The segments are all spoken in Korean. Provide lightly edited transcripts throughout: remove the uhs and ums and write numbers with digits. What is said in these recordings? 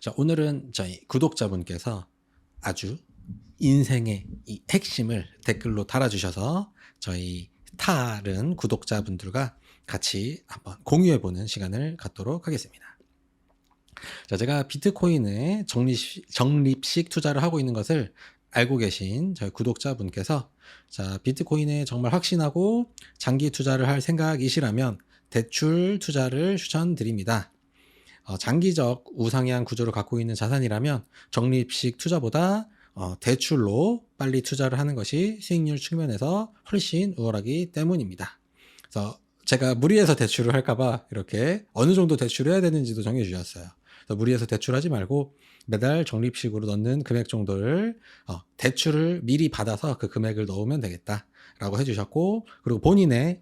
자, 오늘은 저희 구독자분께서 아주 인생의 이 핵심을 댓글로 달아주셔서 저희 다른 구독자분들과 같이 한번 공유해보는 시간을 갖도록 하겠습니다. 자, 제가 비트코인에 적립식 투자를 하고 있는 것을 알고 계신 저희 구독자분께서 자, 비트코인에 정말 확신하고 장기 투자를 할 생각이시라면 대출 투자를 추천드립니다. 장기적 우상향 구조를 갖고 있는 자산이라면 적립식 투자보다 대출로 빨리 투자를 하는 것이 수익률 측면에서 훨씬 우월하기 때문입니다. 그래서 제가 무리해서 대출을 할까봐 이렇게 어느 정도 대출을 해야 되는지도 정해주셨어요. 그래서 무리해서 대출하지 말고 매달 적립식으로 넣는 금액 정도를 대출을 미리 받아서 그 금액을 넣으면 되겠다라고 해주셨고, 그리고 본인의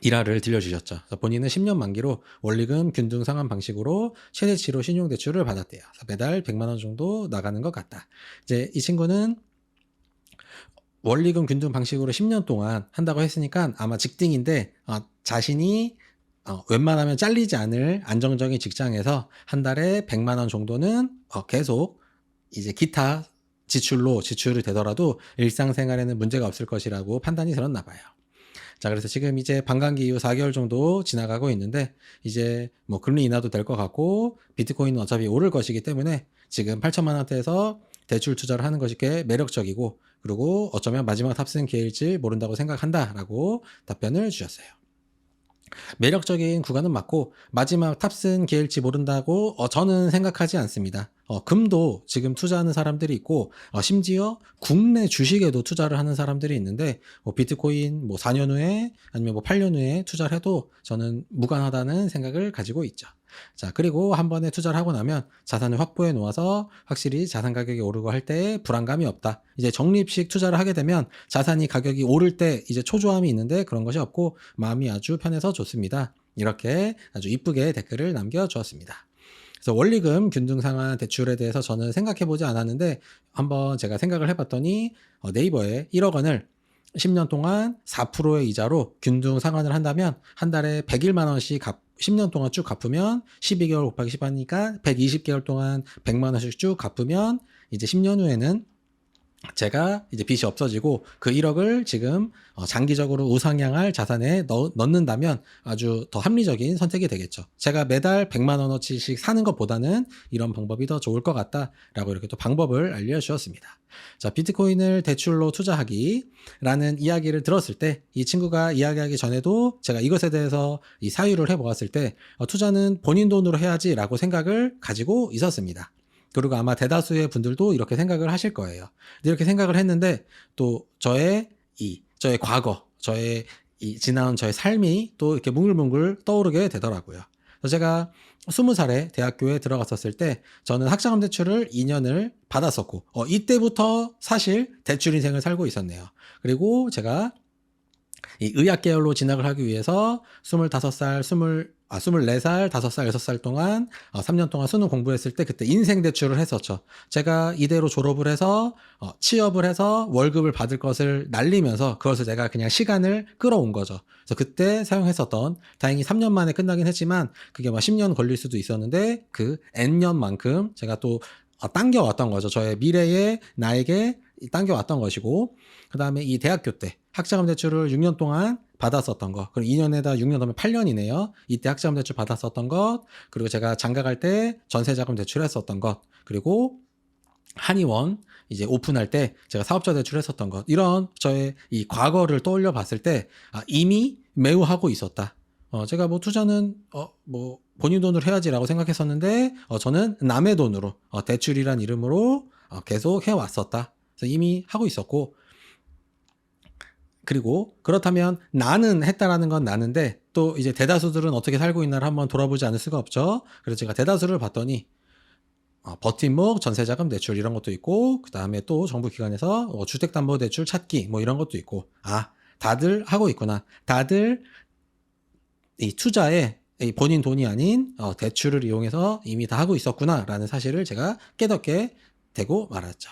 일화를 들려주셨죠. 본인은 10년 만기로 원리금 균등 상환 방식으로 최대치로 신용대출을 받았대요. 매달 100만 원 정도 나가는 것 같다. 이제 이 친구는 원리금 균등 방식으로 10년 동안 한다고 했으니까 아마 직딩인데 자신이 웬만하면 잘리지 않을 안정적인 직장에서 한 달에 100만 원 정도는 계속 이제 기타 지출이 되더라도 일상생활에는 문제가 없을 것이라고 판단이 들었나 봐요. 자, 그래서 지금 이제 반감기 이후 4개월 정도 지나가고 있는데 이제 뭐 금리 인하도 될 것 같고 비트코인은 어차피 오를 것이기 때문에 지금 8천만 원대에서 대출 투자를 하는 것이 꽤 매력적이고, 그리고 어쩌면 마지막 탑승 기회일지 모른다고 생각한다라고 답변을 주셨어요. 매력적인 구간은 맞고 마지막 탑승 기회일지 모른다고 저는 생각하지 않습니다. 금도 지금 투자하는 사람들이 있고 심지어 국내 주식에도 투자를 하는 사람들이 있는데 비트코인 4년 후에 아니면 8년 후에 투자를 해도 저는 무관하다는 생각을 가지고 있죠. 자, 그리고 한 번에 투자를 하고 나면 자산을 확보해 놓아서 확실히 자산 가격이 오르고 할 때 불안감이 없다. 이제 적립식 투자를 하게 되면 자산이 가격이 오를 때 이제 초조함이 있는데 그런 것이 없고 마음이 아주 편해서 좋습니다. 이렇게 아주 이쁘게 댓글을 남겨주었습니다. 그래서 원리금 균등 상환 대출에 대해서 저는 생각해보지 않았는데 한번 제가 생각을 해봤더니 네이버에 1억 원을 10년 동안 4%의 이자로 균등 상환을 한다면 한 달에 101만 원씩 10년 동안 쭉 갚으면 12개월 곱하기 10 하니까 120개월 동안 100만 원씩 쭉 갚으면 이제 10년 후에는 제가 이제 빚이 없어지고 그 1억을 지금 장기적으로 우상향할 자산에 넣는다면 아주 더 합리적인 선택이 되겠죠. 제가 매달 100만 원어치씩 사는 것보다는 이런 방법이 더 좋을 것 같다라고 이렇게 또 방법을 알려주셨습니다. 자, 비트코인을 대출로 투자하기라는 이야기를 들었을 때 이 친구가 이야기하기 전에도 제가 이것에 대해서 이 사유를 해보았을 때 투자는 본인 돈으로 해야지라고 생각을 가지고 있었습니다. 그리고 아마 대다수의 분들도 이렇게 생각을 하실 거예요. 이렇게 생각을 했는데 또 저의 과거, 저의 지나온 저의 삶이 또 이렇게 뭉글뭉글 떠오르게 되더라고요. 그래서 제가 20살에 대학교에 들어갔었을 때 저는 학자금 대출을 2년을 받았었고 이때부터 사실 대출 인생을 살고 있었네요. 그리고 제가 이 의학 계열로 진학을 하기 위해서 24살, 24살, 5살, 6살 동안 3년 동안 수능 공부했을 때 그때 인생 대출을 했었죠. 제가 이대로 졸업을 해서 취업을 해서 월급을 받을 것을 날리면서 그것을 제가 그냥 시간을 끌어온 거죠. 그래서 그때 사용했었던, 다행히 3년 만에 끝나긴 했지만 그게 10년 걸릴 수도 있었는데 그 N년만큼 제가 또 당겨왔던 거죠. 저의 미래에 나에게 당겨왔던 것이고, 그 다음에 이 대학교 때 학자금 대출을 6년 동안 받았었던 것, 그리고 2년에다 6년 더하면 8년이네요. 이때 학자금 대출 받았었던 것, 그리고 제가 장가갈 때 전세자금 대출했었던 것, 그리고 한의원 이제 오픈할 때 제가 사업자 대출했었던 것, 이런 저의 이 과거를 떠올려 봤을 때 이미 매우 하고 있었다. 제가 투자는 본인 돈으로 해야지라고 생각했었는데 저는 남의 돈으로 대출이란 이름으로 계속 해왔었다. 그래서 이미 하고 있었고, 그리고 그렇다면 나는 했다라는 건 나는데 또 이제 대다수들은 어떻게 살고 있나를 한번 돌아보지 않을 수가 없죠. 그래서 제가 대다수를 봤더니 버팀목, 전세자금 대출 이런 것도 있고, 그 다음에 또 정부기관에서 주택담보대출 찾기 이런 것도 있고, 다들 하고 있구나. 다들 이 투자에 본인 돈이 아닌 대출을 이용해서 이미 다 하고 있었구나라는 사실을 제가 깨닫게 되고 말았죠.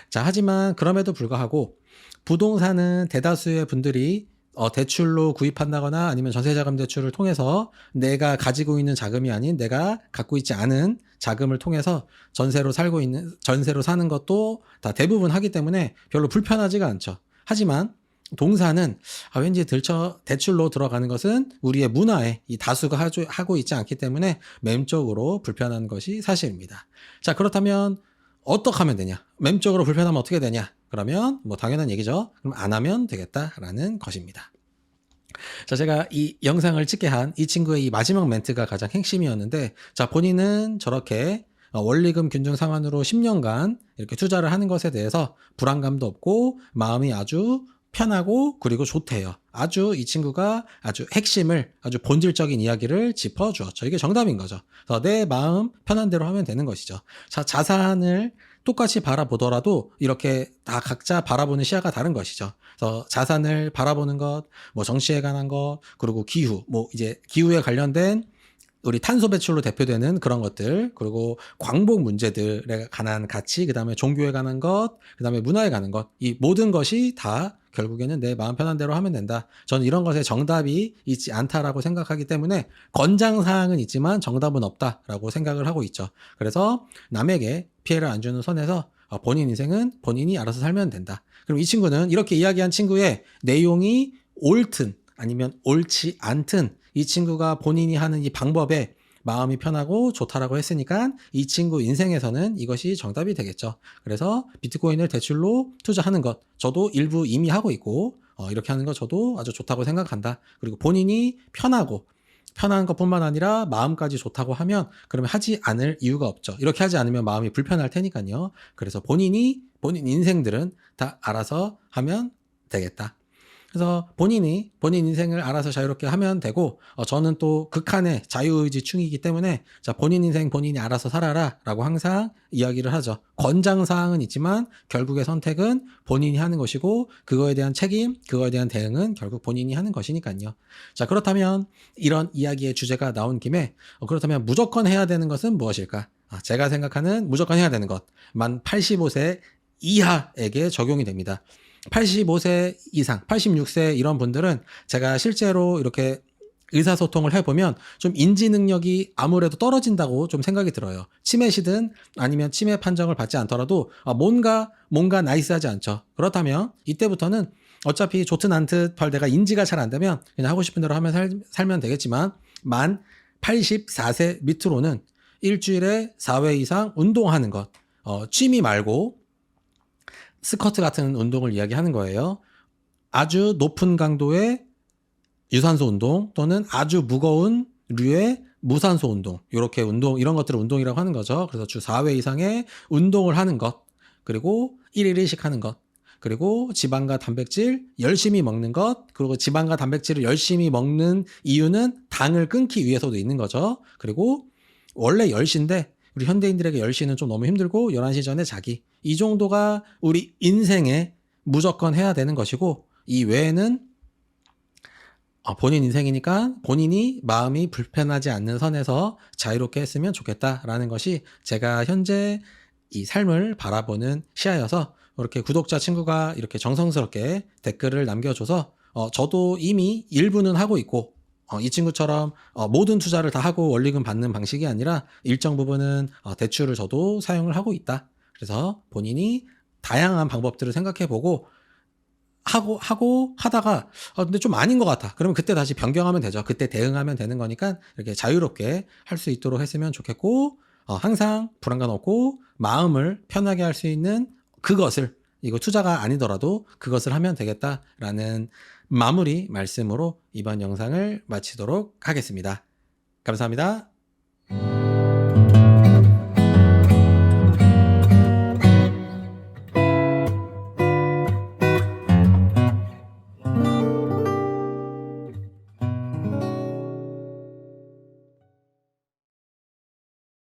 자, 하지만 그럼에도 불구하고 부동산은 대다수의 분들이 대출로 구입한다거나 아니면 전세자금 대출을 통해서 내가 가지고 있는 자금이 아닌 내가 갖고 있지 않은 자금을 통해서 전세로 사는 것도 다 대부분 하기 때문에 별로 불편하지가 않죠. 하지만 동사는 왠지 대출로 들어가는 것은 우리의 문화에 이 다수가 하고 있지 않기 때문에 맴쪽으로 불편한 것이 사실입니다. 자, 그렇다면 어떻게 하면 되냐? 맴쪽으로 불편하면 어떻게 되냐? 그러면 뭐 당연한 얘기죠. 그럼 안 하면 되겠다라는 것입니다. 자, 제가 이 영상을 찍게 한 이 친구의 이 마지막 멘트가 가장 핵심이었는데, 자, 본인은 저렇게 원리금 균등 상환으로 10년간 이렇게 투자를 하는 것에 대해서 불안감도 없고 마음이 아주 편하고 그리고 좋대요. 아주 이 친구가 아주 핵심을 아주 본질적인 이야기를 짚어주었죠. 이게 정답인 거죠. 그래서 내 마음 편한 대로 하면 되는 것이죠. 자, 자산을 똑같이 바라보더라도 이렇게 다 각자 바라보는 시야가 다른 것이죠. 그래서 자산을 바라보는 것, 뭐 정치에 관한 것, 그리고 기후, 뭐 이제 기후에 관련된 우리 탄소 배출로 대표되는 그런 것들, 그리고 광복 문제들에 관한 가치, 그 다음에 종교에 관한 것, 그 다음에 문화에 관한 것, 이 모든 것이 다 결국에는 내 마음 편한 대로 하면 된다. 저는 이런 것에 정답이 있지 않다라고 생각하기 때문에 권장사항은 있지만 정답은 없다라고 생각을 하고 있죠. 그래서 남에게 피해를 안 주는 선에서 본인 인생은 본인이 알아서 살면 된다. 그럼 이 친구는 이렇게 이야기한 친구의 내용이 옳든 아니면 옳지 않든 이 친구가 본인이 하는 이 방법에 마음이 편하고 좋다라고 했으니까 이 친구 인생에서는 이것이 정답이 되겠죠. 그래서 비트코인을 대출로 투자하는 것 저도 일부 이미 하고 있고 이렇게 하는 거 저도 아주 좋다고 생각한다. 그리고 본인이 편한 것뿐만 아니라 마음까지 좋다고 하면 그러면 하지 않을 이유가 없죠. 이렇게 하지 않으면 마음이 불편할 테니까요. 그래서 본인 인생들은 다 알아서 하면 되겠다. 그래서 본인 인생을 알아서 자유롭게 하면 되고 저는 또 극한의 자유의지충이기 때문에 자, 본인 인생 본인이 알아서 살아라 라고 항상 이야기를 하죠. 권장사항은 있지만 결국의 선택은 본인이 하는 것이고 그거에 대한 책임, 그거에 대한 대응은 결국 본인이 하는 것이니까요. 자, 그렇다면 이런 이야기의 주제가 나온 김에 그렇다면 무조건 해야 되는 것은 무엇일까? 제가 생각하는 무조건 해야 되는 것 만 85세 이하에게 적용이 됩니다. 85세 이상, 86세 이런 분들은 제가 실제로 이렇게 의사소통을 해보면 좀 인지 능력이 아무래도 떨어진다고 좀 생각이 들어요. 치매시든 아니면 치매 판정을 받지 않더라도 뭔가 나이스하지 않죠. 그렇다면 이때부터는 어차피 좋든 않든 내가 인지가 잘 안 되면 그냥 하고 싶은 대로 하면 살면 되겠지만 만 84세 밑으로는 일주일에 4회 이상 운동하는 것, 취미 말고 스쿼트 같은 운동을 이야기하는 거예요. 아주 높은 강도의 유산소 운동 또는 아주 무거운 류의 무산소 운동, 이렇게 이런 것들을 운동이라고 하는 거죠. 그래서 주 4회 이상의 운동을 하는 것, 그리고 1일 1식 하는 것, 그리고 지방과 단백질 열심히 먹는 것, 그리고 지방과 단백질을 열심히 먹는 이유는 당을 끊기 위해서도 있는 거죠. 그리고 원래 10시인데 우리 현대인들에게 10시는 좀 너무 힘들고 11시 전에 자기, 이 정도가 우리 인생에 무조건 해야 되는 것이고 이 외에는 본인 인생이니까 본인이 마음이 불편하지 않는 선에서 자유롭게 했으면 좋겠다라는 것이 제가 현재 이 삶을 바라보는 시야여서 이렇게 구독자 친구가 이렇게 정성스럽게 댓글을 남겨줘서 저도 이미 일부는 하고 있고 이 친구처럼 모든 투자를 다 하고 원리금 받는 방식이 아니라 일정 부분은 대출을 저도 사용을 하고 있다. 그래서 본인이 다양한 방법들을 생각해보고 하다가 근데 좀 아닌 것 같아. 그러면 그때 다시 변경하면 되죠. 그때 대응하면 되는 거니까 이렇게 자유롭게 할 수 있도록 했으면 좋겠고 항상 불안감 없고 마음을 편하게 할 수 있는 그것을 이거 투자가 아니더라도 그것을 하면 되겠다라는 마무리 말씀으로 이번 영상을 마치도록 하겠습니다. 감사합니다.